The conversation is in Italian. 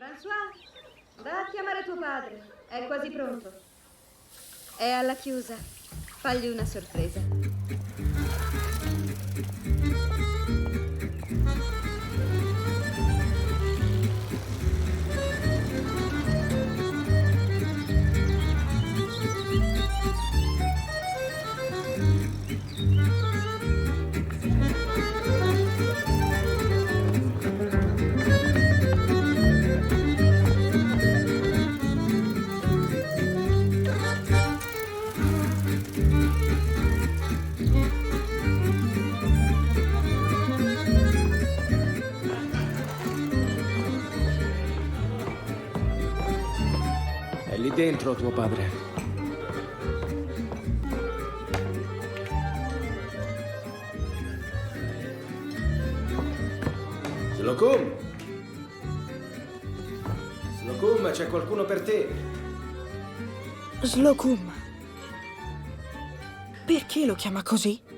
François, va a chiamare tuo padre. È quasi pronto. È alla chiusa. Fagli una sorpresa. È lì dentro tuo padre. Slocum! Slocum, c'è qualcuno per te. Slocum. Perché lo chiama così?